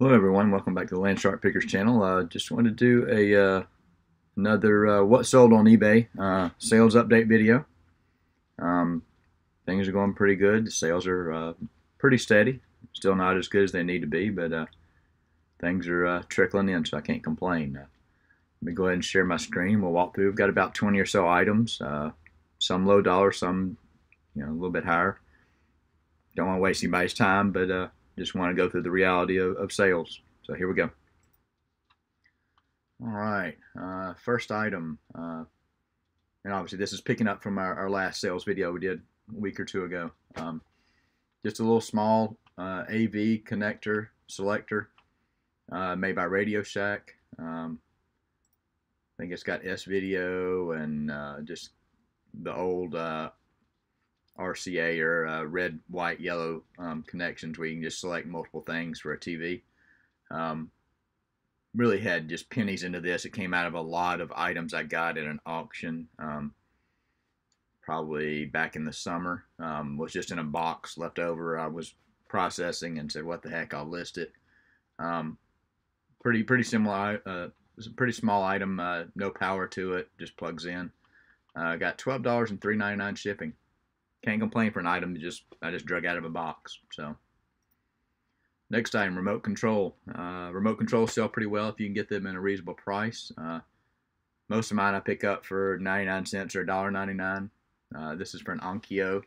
Hello everyone, welcome back to the Landshark Pickers channel. Just wanted to do another what sold on eBay sales update video. Um, Things are going pretty good. The sales are pretty steady. Still not as good as they need to be, but things are trickling in, so I can't complain. Let me go ahead and share my screen. We'll walk through. We've got about 20 or so items. Some low dollar, some a little bit higher. Don't want to waste anybody's time, but just want to go through the reality of sales. So here we go. All right, first item, and obviously this is picking up from our last sales video we did a week or two ago. Just a little small AV connector selector made by Radio Shack. I think it's got S-Video and just the old RCA or red, white, yellow connections where you can just select multiple things for a TV. Really had just pennies into this. It came out of a lot of items I got at an auction probably back in the summer. Was just in a box left over. I was processing and said, what the heck, I'll list it. Pretty similar. It's a pretty small item, no power to it, just plugs in. Got $12 and $3.99 shipping. Can't complain for an item I just drug out of a box. So next item, remote control. Remote controls sell pretty well if you can get them at a reasonable price. Most of mine I pick up for 99 cents or $1.99. This is for an Onkyo.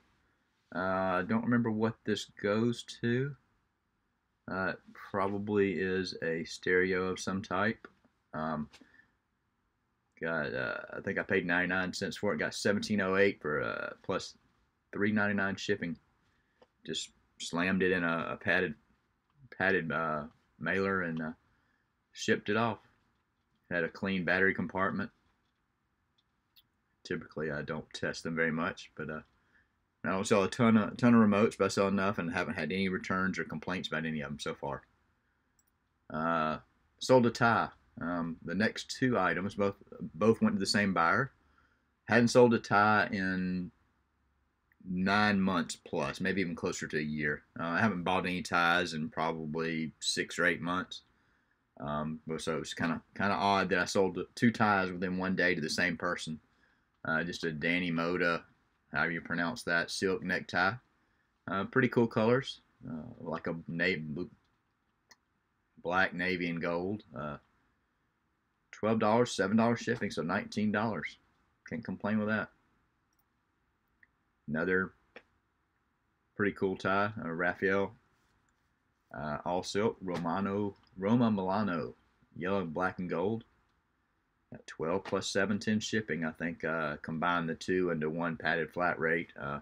I don't remember what this goes to. It probably is a stereo of some type. I think I paid 99 cents for it. Got 17.08 for plus $3.99 shipping. Just slammed it in a padded mailer and shipped it off. Had a clean battery compartment. Typically, I don't test them very much, but I don't sell a ton of remotes, but I sell enough and haven't had any returns or complaints about any of them so far. Sold a tie. The next two items both went to the same buyer. Hadn't sold a tie in 9 months plus, maybe even closer to a year. I haven't bought any ties in probably 6 or 8 months. So it was kind of odd that I sold 2 ties within one day to the same person. Just a Danny Moda, however you pronounce that, silk necktie. Pretty cool colors, like a black, navy, and gold. $12, $7 shipping, so $19. Can't complain with that. Another pretty cool tie, Raphael, all silk, Roma Milano, yellow, black, and gold. At 12 plus 7.10 shipping. I think combined the two into one padded flat rate. I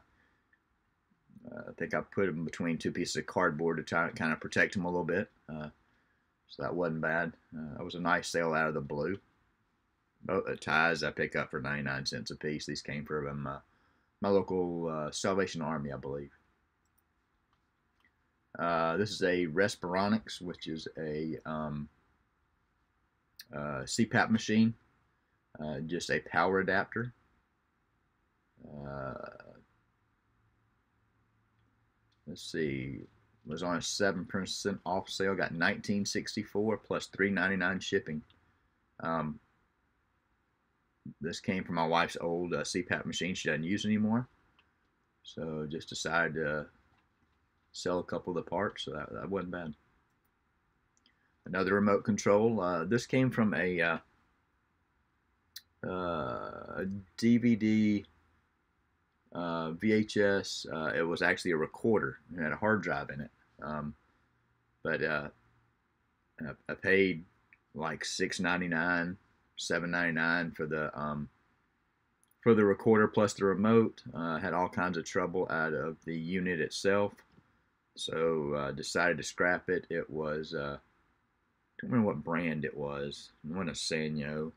think I put them between 2 pieces of cardboard to try to kind of protect them a little bit. So that wasn't bad. That was a nice sale out of the blue. Both the ties I pick up for 99 cents a piece. These came from my local Salvation Army, I believe. This is a Respironics, which is a CPAP machine. Just a power adapter. Let's see. Was on a 7% off sale. Got $19.64 plus $3.99 shipping. This came from my wife's old CPAP machine she doesn't use anymore. So just decided to sell a couple of the parts. So that wasn't bad. Another remote control. This came from a DVD VHS. It was actually a recorder. It had a hard drive in it. But I paid like $6.99, $7.99 for the recorder plus the remote. Had all kinds of trouble out of the unit itself, so decided to scrap it. It was I don't remember what brand it was. It wasn't a Sanyo.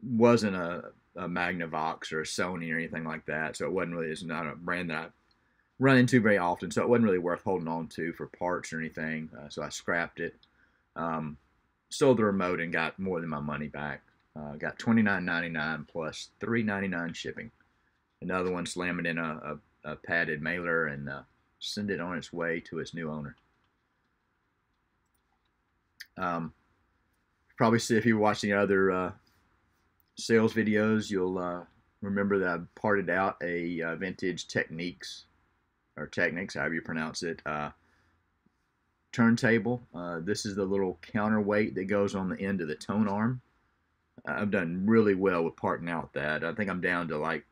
Wasn't a Magnavox or a Sony or anything like that, so it wasn't really. It's not a brand that I run into very often, so it wasn't really worth holding on to for parts or anything. So I scrapped it. Sold the remote and got more than my money back. Got $29.99 plus $3.99 shipping. Another one, slam it in a padded mailer and send it on its way to its new owner. Probably see if you were watching other sales videos, you'll remember that I parted out a vintage Technics, or Technics, however you pronounce it, turntable. This is the little counterweight that goes on the end of the tone arm. I've done really well with parting out that. I think I'm down to like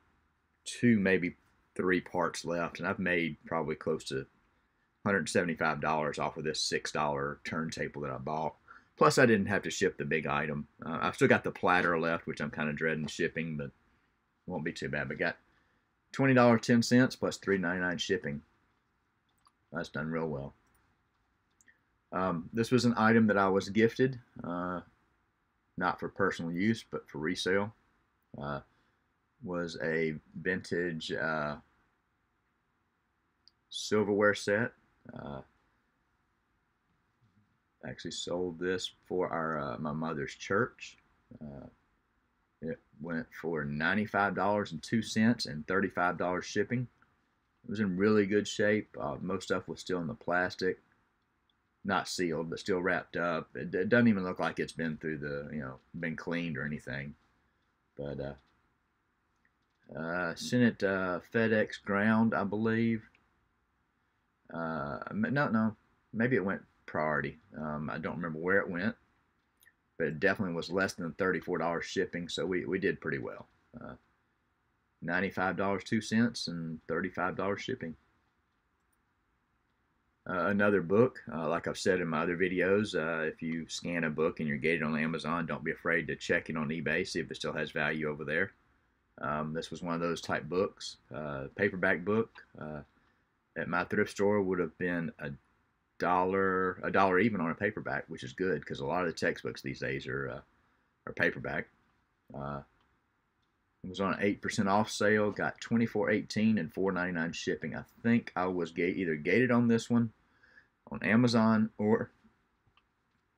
2, maybe 3 parts left, and I've made probably close to $175 off of this $6 turntable that I bought. Plus, I didn't have to ship the big item. I've still got the platter left, which I'm kind of dreading shipping, but it won't be too bad. But got $20.10 plus $3.99 shipping. That's done real well. This was an item that I was gifted, not for personal use, but for resale. Was a vintage silverware set. Actually sold this for our my mother's church. It went for $95.02 and $35 shipping. It was in really good shape. Most stuff was still in the plastic, not sealed, but still wrapped up. It doesn't even look like it's been through been cleaned or anything. But sent it FedEx ground, I believe. No, maybe it went priority. I don't remember where it went, but it definitely was less than $34 shipping, so we did pretty well. $95.02 and $35 shipping. Another book, like I've said in my other videos, if you scan a book and you're gated on Amazon, don't be afraid to check it on eBay, see if it still has value over there. This was one of those type books, paperback book. At my thrift store would have been a dollar even on a paperback, which is good because a lot of the textbooks these days are paperback. It was on an 8% off sale. Got $24.18 and $4.99 shipping. I think I was either gated on this one on Amazon or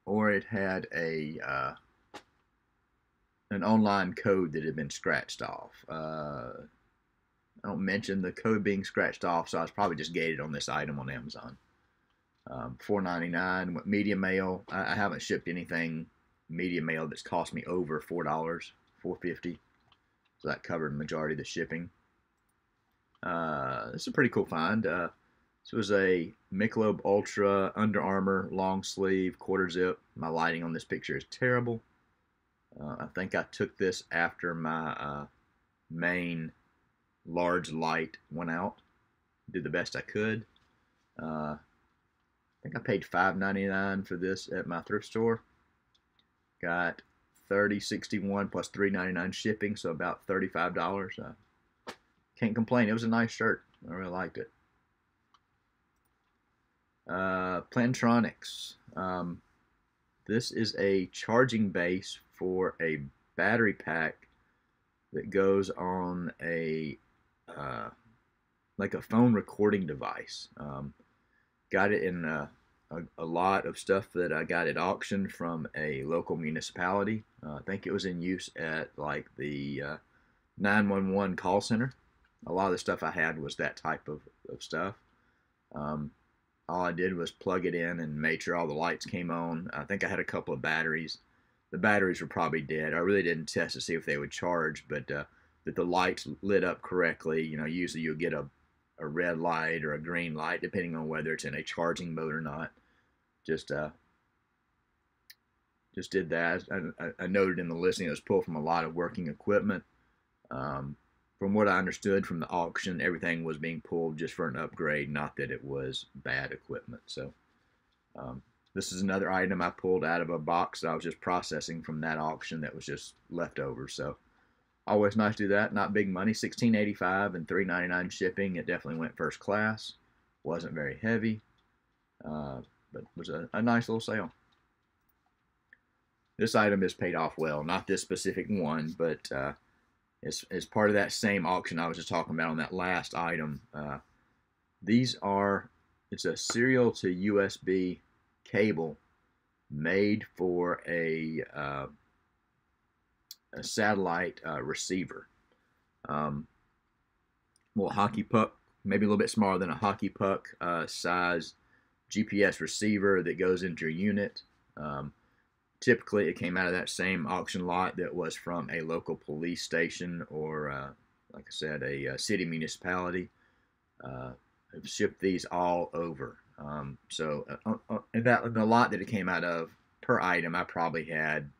it had an online code that had been scratched off. I don't mention the code being scratched off, so I was probably just gated on this item on Amazon. $4.99 with media mail. I haven't shipped anything media mail that's cost me over $4, $4.50. So that covered the majority of the shipping. This is a pretty cool find. This was a Michelob Ultra Under Armour long sleeve quarter zip. My lighting on this picture is terrible. I think I took this after my main large light went out. Did the best I could. I think I paid $5.99 for this at my thrift store. Got $30.61 plus $3.99 shipping, so about $35. Can't complain. It was a nice shirt. I really liked it. Plantronics. This is a charging base for a battery pack that goes on a like a phone recording device. Got it in a lot of stuff that I got at auction from a local municipality. I think it was in use at like the 911 call center. A lot of the stuff I had was that type of stuff. All I did was plug it in and made sure all the lights came on. I think I had a couple of batteries. The batteries were probably dead. I really didn't test to see if they would charge, but that the lights lit up correctly. You know, usually you'll get a red light or a green light depending on whether it's in a charging mode or not. Just did that. I noted in the listing it was pulled from a lot of working equipment. From what I understood from the auction, everything was being pulled just for an upgrade, not that it was bad equipment. So this is another item I pulled out of a box that I was just processing from that auction that was just left over. So always nice to do that. Not big money, $16.85 and $3.99 shipping. It definitely went first class. Wasn't very heavy, but was a nice little sale. This item is paid off well. Not this specific one, but as part of that same auction I was just talking about on that last item. It's a serial to USB cable made for a satellite receiver. Little hockey puck, maybe a little bit smaller than a hockey puck size GPS receiver that goes into your unit. Typically, it came out of that same auction lot that was from a local police station or, like I said, a city municipality. Have shipped these all over. In the lot that it came out of, per item, I probably had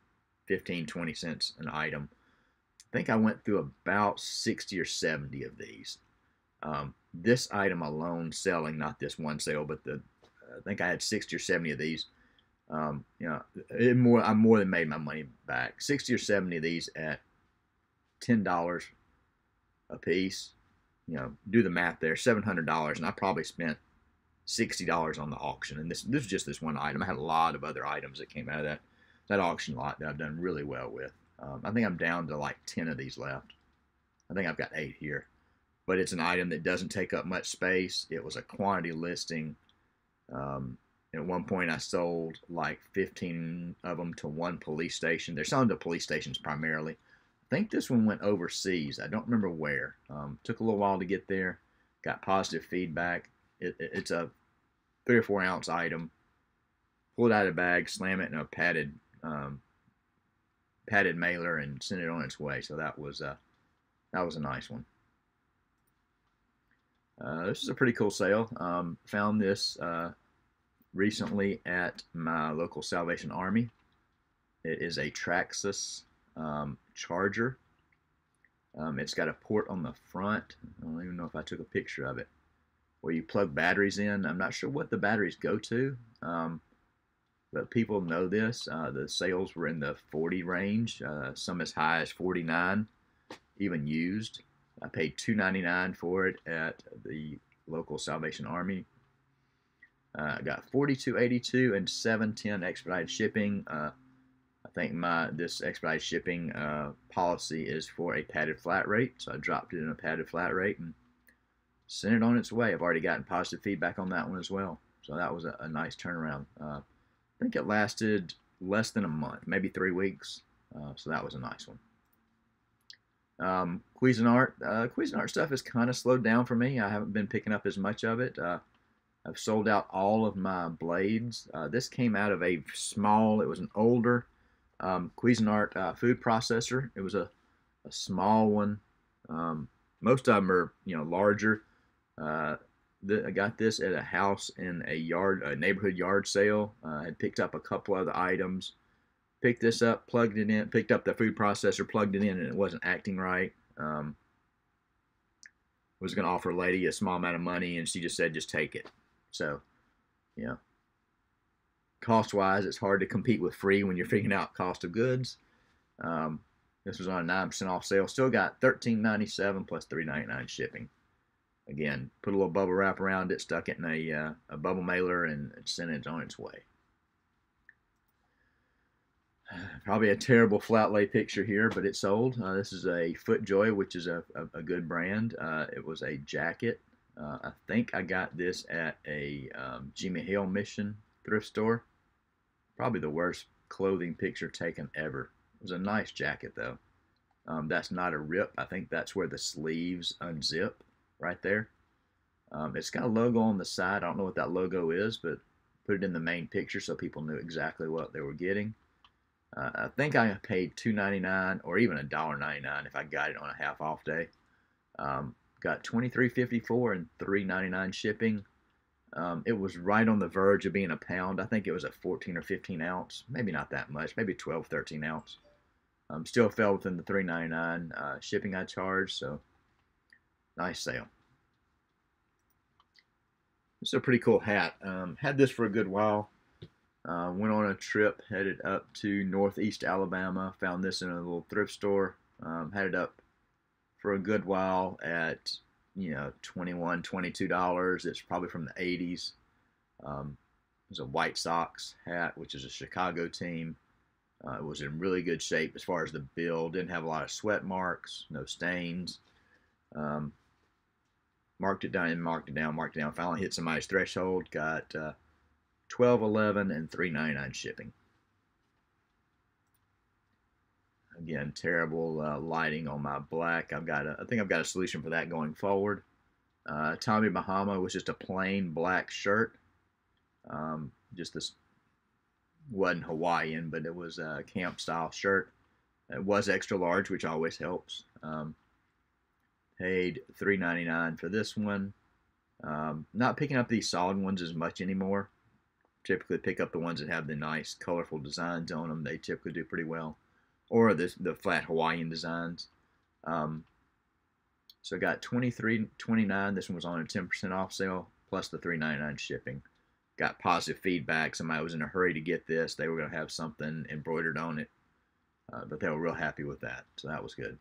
15, 20 cents an item. I think I went through about 60 or 70 of these. This item alone selling, not this one sale, but I think I had 60 or 70 of these. I more than made my money back. 60 or 70 of these at $10 a piece. Do the math there, $700, and I probably spent $60 on the auction. And this was just this one item. I had a lot of other items that came out of that auction lot that I've done really well with. I think I'm down to like 10 of these left. I think I've got 8 here. But it's an item that doesn't take up much space. It was a quantity listing. At one point, I sold like 15 of them to one police station. They're selling to police stations primarily. I think this one went overseas. I don't remember where. Took a little while to get there. Got positive feedback. It's a 3 or 4 ounce item. Pull it out of the bag, slam it in a padded mailer, and send it on its way. So that was a nice one. This is a pretty cool sale. Found this recently at my local Salvation Army. It is a Traxxas charger. It's got a port on the front. I don't even know if I took a picture of it, where you plug batteries in. I'm not sure what the batteries go to, but people know this. The sales were in the 40 range, some as high as 49, even used. I paid $2.99 for it at the local Salvation Army. I got $42.82 and $7.10 expedited shipping. I think this expedited shipping policy is for a padded flat rate, so I dropped it in a padded flat rate and sent it on its way. I've already gotten positive feedback on that one as well, so that was a nice turnaround. I think it lasted less than a month, maybe 3 weeks, so that was a nice one. Cuisinart stuff has kind of slowed down for me. I haven't been picking up as much of it. I've sold out all of my blades. This came out of it was an older Cuisinart food processor. It was a small one. Most of them are larger. I got this at a house in a neighborhood yard sale. I had picked up a couple other items. Picked this up, plugged it in, picked up the food processor, plugged it in, and it wasn't acting right. Was going to offer a lady a small amount of money, and she just said, just take it. So, cost-wise, it's hard to compete with free when you're figuring out cost of goods. This was on a 9% off sale. Still got $13.97 plus $3.99 shipping. Again, put a little bubble wrap around it, stuck it in a bubble mailer, and sent it on its way. Probably a terrible flat lay picture here, but it sold. This is a FootJoy, which is a good brand. It was a jacket. I think I got this at a Jimmy Hill Mission thrift store. Probably the worst clothing picture taken ever. It was a nice jacket, though. That's not a rip. I think that's where the sleeves unzip right there. It's got a logo on the side. I don't know what that logo is, but put it in the main picture so people knew exactly what they were getting. I think I paid $2.99 or even $1.99 if I got it on a half off day. Got $23.54 and $3.99 shipping. It was right on the verge of being a pound. I think it was a 14 or 15 ounce, maybe not that much, maybe 12, 13 ounce. Still fell within the $3.99 shipping I charged, so nice sale. This is a pretty cool hat. Had this for a good while. Went on a trip, headed up to northeast Alabama. Found this in a little thrift store. Had it up for a good while at $21, $22. It's probably from the 80s. It was a White Sox hat, which is a Chicago team. It was in really good shape as far as the build. Didn't have a lot of sweat marks, no stains. Marked it down, marked it down. Finally hit somebody's threshold. Got $12.11 and $3.99 shipping. Again, terrible lighting on my black. I think I've got a solution for that going forward. Tommy Bahama was just a plain black shirt. Just this wasn't Hawaiian, but it was a camp style shirt. It was extra large, which always helps. Paid $3.99 for this one. Not picking up these solid ones as much anymore. Typically pick up the ones that have the nice, colorful designs on them. They typically do pretty well, or the flat Hawaiian designs. So I got $23.29. This one was on a 10% off sale, plus the $3.99 shipping. Got positive feedback. Somebody was in a hurry to get this. They were going to have something embroidered on it, but they were real happy with that. So that was good.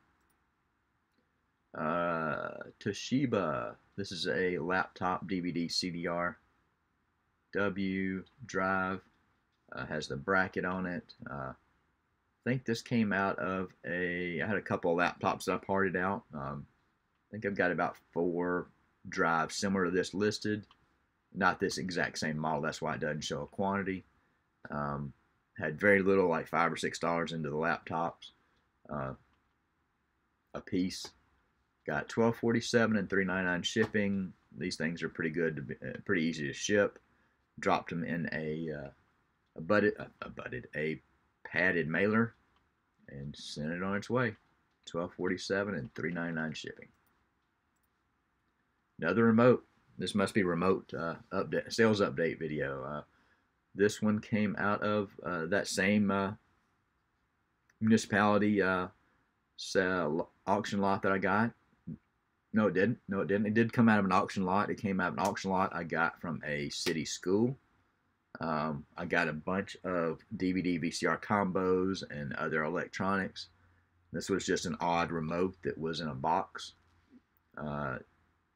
Toshiba. This is a laptop DVD CDR. W drive. Has the bracket on it. I think this came out of I had a couple of laptops that I parted out. I think I've got about 4 drives similar to this listed. Not this exact same model, that's why it doesn't show a quantity. Had very little, like $5 or $6 into the laptops a piece. Got $12.47 and $3.99 shipping. These things are pretty good, pretty easy to ship. Dropped them in a padded mailer and sent it on its way. $12.47 and $3.99 shipping. Another remote. This must be remote update, sales update video. This one came out of that same municipality auction lot that I got. No, it didn't. No, it didn't. It did come out of an auction lot. It came out of an auction lot I got from a city school. I got a bunch of DVD, VCR combos and other electronics. This was just an odd remote that was in a box.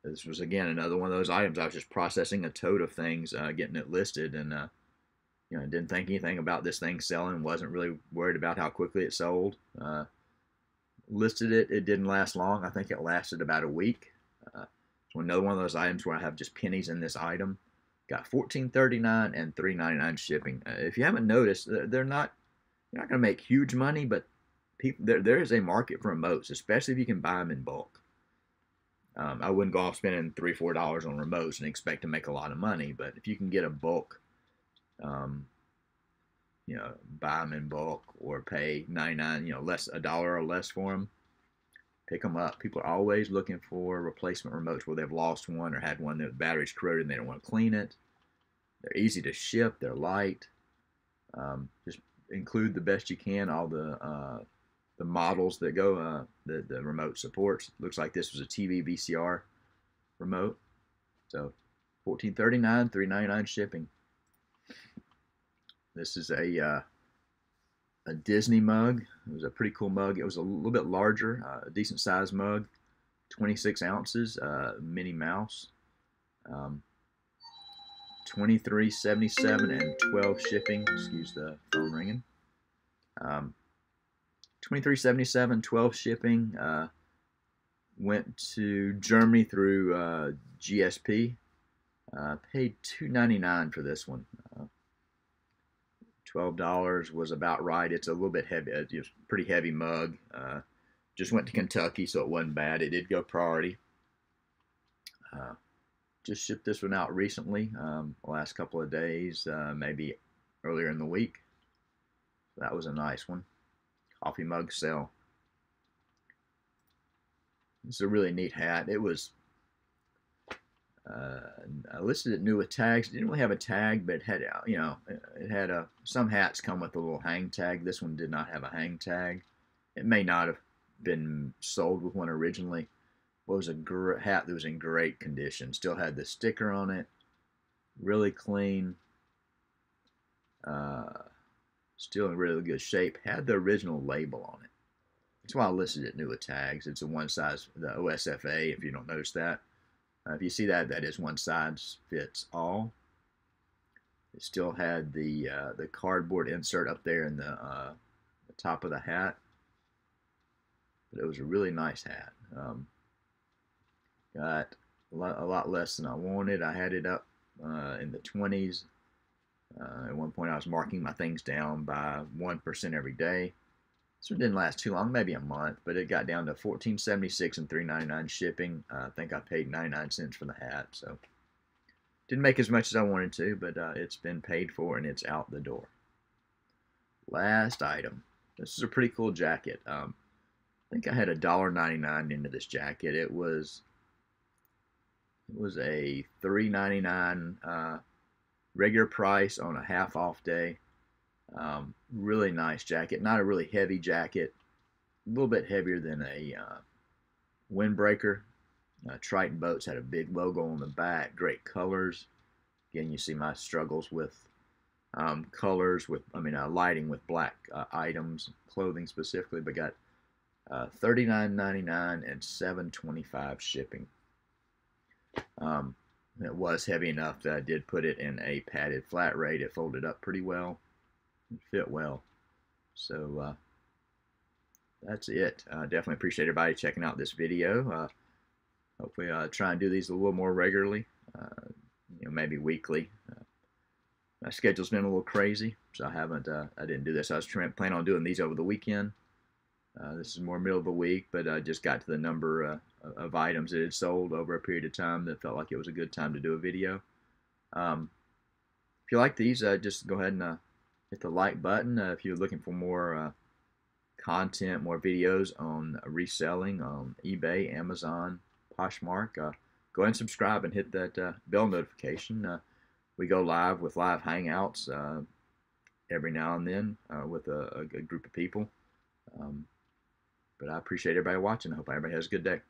This was, again, another one of those items. I was just processing a tote of things, getting it listed, and didn't think anything about this thing selling. Wasn't really worried about how quickly it sold. Listed it. It didn't last long. I think it lasted about a week. It's another one of those items where I have just pennies in this item. Got $14.39 and $3.99 shipping. If you haven't noticed, you're not going to make huge money, but there is a market for remotes, especially if you can buy them in bulk. I wouldn't go off spending $3 or $4 on remotes and expect to make a lot of money, but if you can get a bulk, buy them in bulk or pay 99, less $1 or less for them, pick them up. People are always looking for replacement remotes where they've lost one or had one that the battery's corroded and they don't want to clean it. They're easy to ship. They're light. Just include the best you can all the models that go the remote supports. Looks like this was a TV VCR remote. So $14.39, $3.99 shipping. This is a Disney mug. It was a pretty cool mug. It was a little bit larger, a decent sized mug, 26 ounces, Minnie Mouse. $23.77 and $12 shipping. Excuse the phone ringing. $23.77, $12 shipping. Went to Germany through GSP. Paid $2.99 for this one. $12 was about right. It's a little bit heavy. It's a pretty heavy mug. Just went to Kentucky, so it wasn't bad. It did go priority. Just shipped this one out recently, the last couple of days, maybe earlier in the week. That was a nice one. Coffee mug sale. It's a really neat hat. It was I listed it new with tags. It didn't really have a tag, but it had it had some hats come with a little hang tag. This one did not have a hang tag. It may not have been sold with one originally. It was a hat that was in great condition. Still had the sticker on it. Really clean. Still in really good shape. Had the original label on it. That's why I listed it new with tags. It's a one size, the OSFA, if you don't notice that. If you see that, that is one size fits all. It still had the cardboard insert up there in the top of the hat. But it was a really nice hat. Got a lot less than I wanted. I had it up in the 20s. At one point I was marking my things down by 1% every day. So it didn't last too long, maybe a month, but it got down to $14.76 and $3.99 shipping. I think I paid 99 cents for the hat, so didn't make as much as I wanted to, but it's been paid for and it's out the door. Last item. This is a pretty cool jacket. I think I had $1.99 into this jacket. It was a $3.99 regular price on a half off day. Really nice jacket. Not a really heavy jacket. A little bit heavier than a windbreaker. Triton Boats had a big logo on the back. Great colors. Again, you see my struggles with colors, lighting with black items, clothing specifically, but got $39.99 and $7.25 shipping. It was heavy enough that I did put it in a padded flat rate. It folded up pretty well. It fit well. So that's it. Definitely appreciate everybody checking out this video. Hopefully try and do these a little more regularly, maybe weekly. My schedule's been a little crazy, so I didn't do this. I was planning on doing these over the weekend. This is more middle of the week, but I just got to the number of items that had sold over a period of time that felt like it was a good time to do a video. If you like these, just go ahead and hit the like button. If you're looking for more content, more videos on reselling on eBay, Amazon, Poshmark, go ahead and subscribe and hit that bell notification. We go live with live hangouts every now and then with a group of people. But I appreciate everybody watching. I hope everybody has a good day.